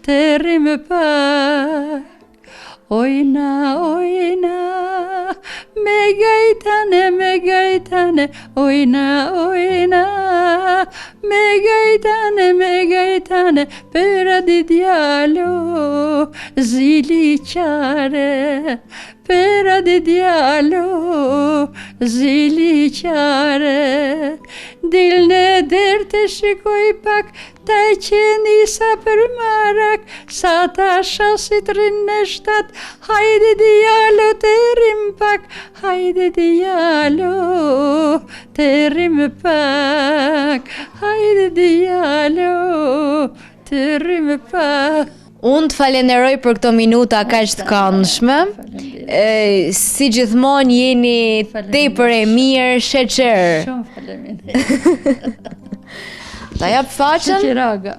të rrim pak. Ojna, me gajtane, ojna, me gajtane, pera di djalo, zili qare, pera di djalo, zili qare. Dil në derë të shikoj pak, ta që nisa për marak, sa ta shasit rinë në shtat, hajde djalo të rrim pak, hajde djalo të rrim pak, hajde djalo të rrim pak. Unë të falenderoj për këto minuta kaq të këndshme. Si gjithmonë jeni tepër e mirë, sheqer. Shumë faleminderit. Ta jap faqen. Sheqeraga.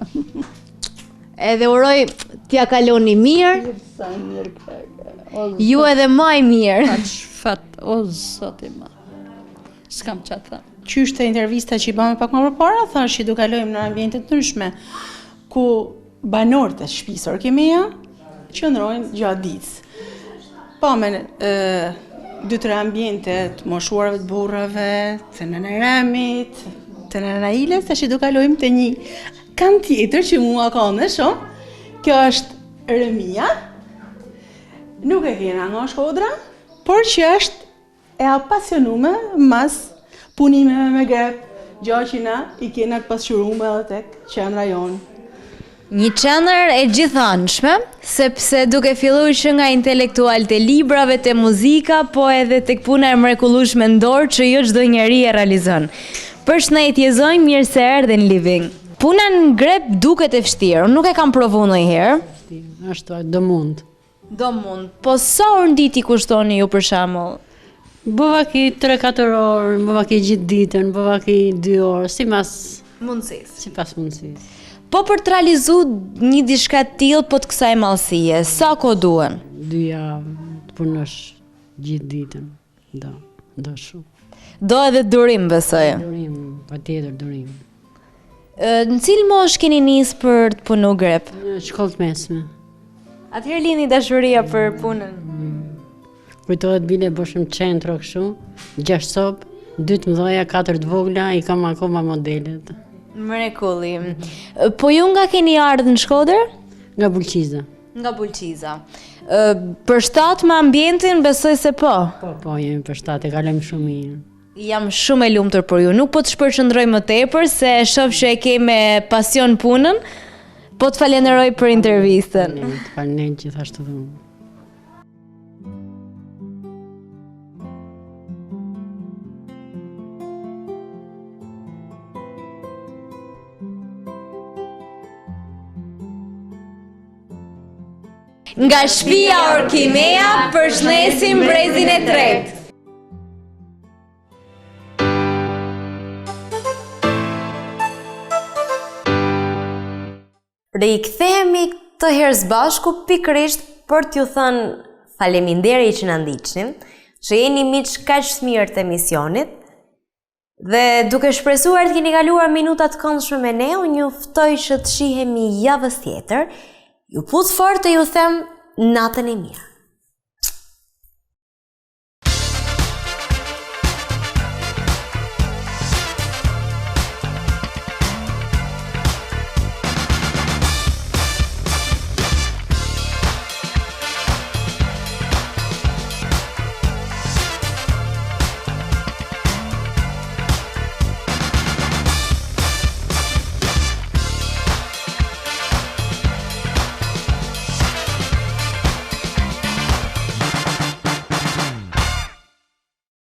Edhe uroj t'ja kaloni mirë. Sa mirë ka. Ju edhe maj mirë. Fat, o zoti ma. S'kam çfarë them. Qyshte intervista që i bëmë pak më përpara, thash që do kalojmë në ambiente të ndryshme, ku banorët e shtëpisë Orkimeja qëndrojnë gjatë ditës. Pa me 2-3 ambiente të moshuarve të burrave, të nëna Ramit, të nëna Iles, tash do kalojmë te një kanë tjetër që mua ka në shumë. Kjo është Remia. Nuk e kena nga Shkodra, por që është e apasionuar mas punimeve me grep, gjë që na i kena të pasqyruar edhe tek qendra jonë. Një qendër e gjithanshme, sepse duke filluar që nga intelektual të librave, të muzika, po edhe tek puna e mrekullueshme në dorë që jo çdo njeri e realizon. Përshëndetje zonjë, mirë se erdhe në Living. Puna në grep duket e vështirë, unë nuk e kam provuar ndonjëherë. Ashtu, do mund. Do mund. Po sa orë nditi kushtoni ju për shembull? Bëva ki 3-4 orë, bëva ki gjithë ditën, bëva ki 2 orë, Mundësisë. si pas mundësisë. Po për të realizuar një diçka të tillë po të kësaj mallësie, sa kohë duhen? 2 javë të punosh gjithë ditën. Do shumë. Do edhe durim, besoj. Durim, patjetër durim. Në cilë moshë keni nisë për të punu grep? Në shkollë të mesme. Atëherë lini dashuria për punën? Kujtohet bile boshëm qentro kështu, 6 sopë, 2 të mëdha, 4 të vogla, i kam akoma modelet. Mrekulli. Po ju nga keni ardhur në Shkodër? Nga Bulqiza. Nga Bulqiza. Përshtat me ambientin, besoj se po. Po, jemi përshtat, e kalojmë shumë mirë. Jam shumë e lumtur për ju. Nuk po të shpërqendroj më tepër se shoh që e ke me pasion punën. Po të falenderoj për intervistën. Të falënej gjithashtu dhe unë. Nga shtëpia Orkimea, përshëndesim brezin e tretë. Rikthehemi këtë herë së bashku pikërisht për t'ju thënë faleminderit që na ndiqni, që jeni miq kaq të mirë të emisionit. Dhe duke shpresuar të keni kaluar minuta të këndshme me ne, unë ju ftoj që të shihemi javës tjetër. Ju put fort e ju them natën e mirë.